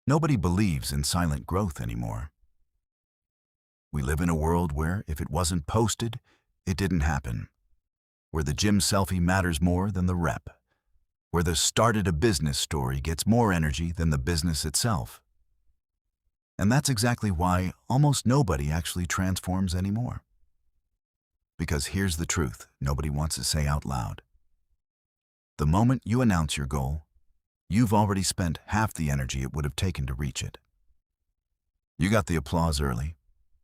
Nobody believes in silent growth anymore. We live in a world where, if it wasn't posted, it didn't happen. Where the gym selfie matters more than the rep. Where the started a business story gets more energy than the business itself. And that's exactly why almost nobody actually transforms anymore. Because here's the truth nobody wants to say out loud. The moment you announce your goal, you've already spent half the energy it would have taken to reach it. You got the applause early.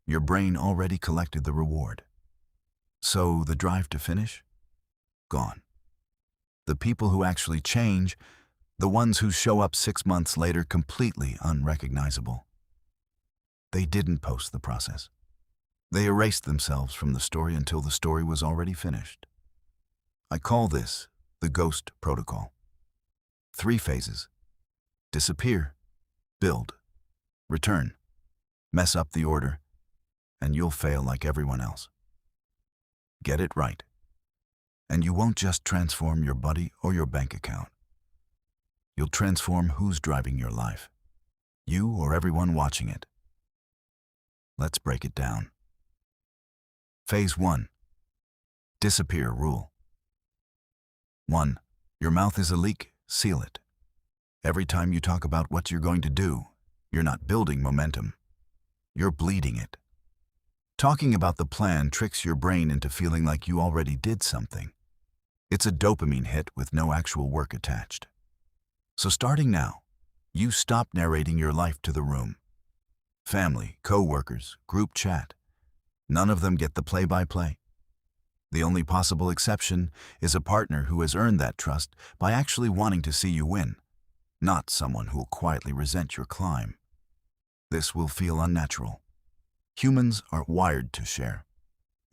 Your brain already collected the reward. So the drive to finish? Gone. The people who actually change, the ones who show up 6 months later completely unrecognizable. They didn't post the process. They erased themselves from the story until the story was already finished. I call this the ghost protocol. 3 phases. Disappear, build, return. Mess up the order, and you'll fail like everyone else. Get it right. And you won't just transform your body or your bank account. You'll transform who's driving your life. You or everyone watching it. Let's break it down. Phase 1. Disappear rule. 1. Your mouth is a leak, seal it. Every time you talk about what you're going to do, you're not building momentum. You're bleeding it. Talking about the plan tricks your brain into feeling like you already did something. It's a dopamine hit with no actual work attached. So starting now, you stop narrating your life to the room. Family, co-workers, group chat. None of them get the play-by-play. The only possible exception is a partner who has earned that trust by actually wanting to see you win, not someone who will quietly resent your climb. This will feel unnatural. Humans are wired to share.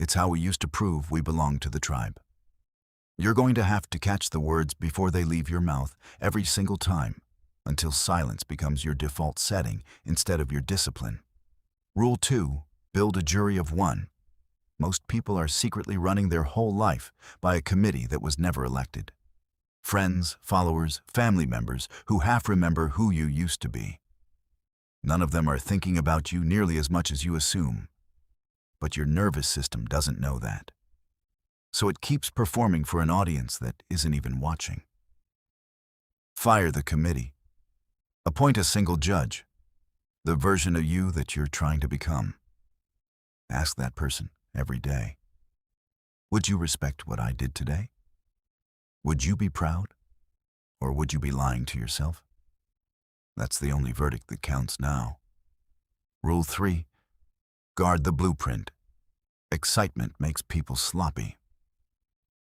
It's how we used to prove we belong to the tribe. You're going to have to catch the words before they leave your mouth every single time, until silence becomes your default setting instead of your discipline. Rule 2. Build a jury of 1. Most people are secretly running their whole life by a committee that was never elected. Friends, followers, family members who half remember who you used to be. None of them are thinking about you nearly as much as you assume. But your nervous system doesn't know that. So it keeps performing for an audience that isn't even watching. Fire the committee. Appoint a single judge, the version of you that you're trying to become. Ask that person every day. Would you respect what I did today? Would you be proud? Or would you be lying to yourself? That's the only verdict that counts now. Rule 3. Guard the blueprint. Excitement makes people sloppy.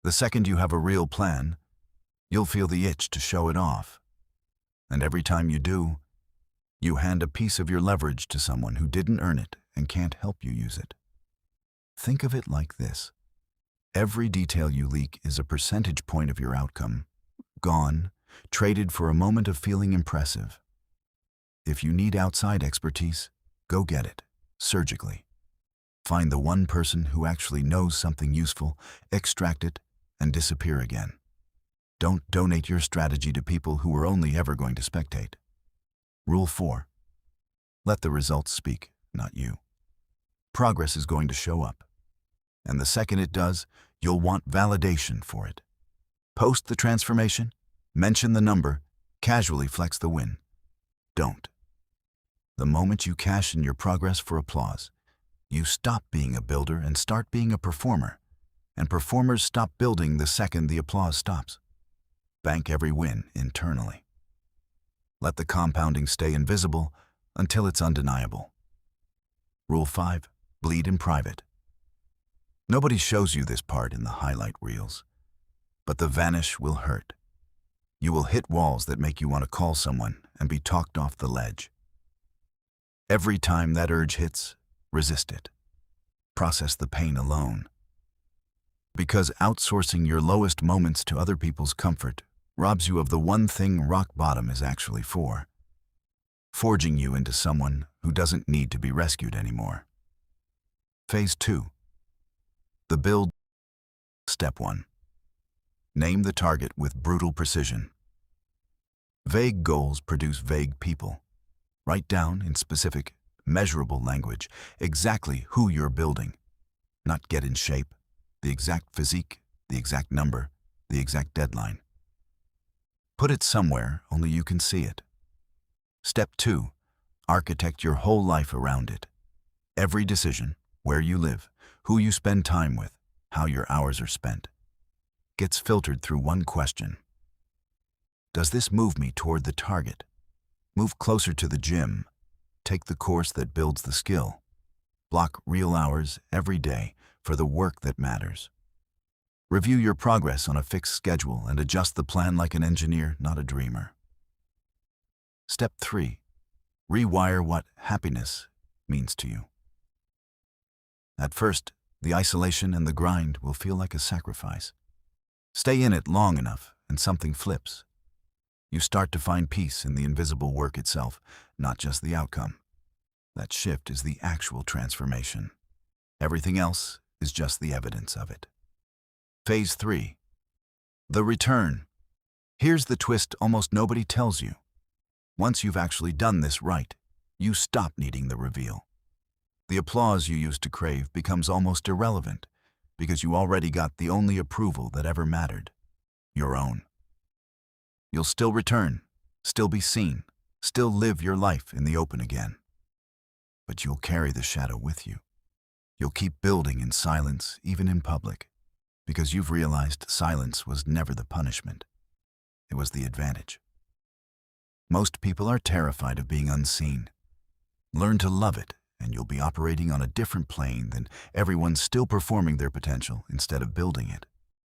The second you have a real plan, you'll feel the itch to show it off. And every time you do, you hand a piece of your leverage to someone who didn't earn it and can't help you use it. Think of it like this. Every detail you leak is a percentage point of your outcome, gone, traded for a moment of feeling impressive. If you need outside expertise, go get it, surgically. Find the one person who actually knows something useful, extract it, and disappear again. Don't donate your strategy to people who are only ever going to spectate. Rule 4. Let the results speak, not you. Progress is going to show up. And the second it does, you'll want validation for it. Post the transformation, mention the number, casually flex the win. Don't. The moment you cash in your progress for applause, you stop being a builder and start being a performer. And performers stop building the second the applause stops. Bank every win internally. Let the compounding stay invisible until it's undeniable. Rule 5. Bleed in private. Nobody shows you this part in the highlight reels, but the vanish will hurt. You will hit walls that make you want to call someone and be talked off the ledge. Every time that urge hits, resist it. Process the pain alone. Because outsourcing your lowest moments to other people's comfort robs you of the one thing rock bottom is actually for. Forging you into someone who doesn't need to be rescued anymore. Phase 2. The build. Step 1. Name the target with brutal precision. Vague goals produce vague people. Write down in specific, measurable language exactly who you're building. Not get in shape, the exact physique, the exact number, the exact deadline. Put it somewhere only you can see it. Step 2. Architect your whole life around it. Every decision, where you live, who you spend time with, how your hours are spent, gets filtered through one question. Does this move me toward the target? Move closer to the gym. Take the course that builds the skill. Block real hours every day for the work that matters. Review your progress on a fixed schedule and adjust the plan like an engineer, not a dreamer. Step 3. Rewire what happiness means to you. At first, the isolation and the grind will feel like a sacrifice. Stay in it long enough and something flips. You start to find peace in the invisible work itself, not just the outcome. That shift is the actual transformation. Everything else is just the evidence of it. Phase 3. The return. Here's the twist almost nobody tells you. Once you've actually done this right, you stop needing the reveal. The applause you used to crave becomes almost irrelevant because you already got the only approval that ever mattered, your own. You'll still return, still be seen, still live your life in the open again. But you'll carry the shadow with you. You'll keep building in silence, even in public, because you've realized silence was never the punishment. It was the advantage. Most people are terrified of being unseen. Learn to love it, and you'll be operating on a different plane than everyone still performing their potential instead of building it.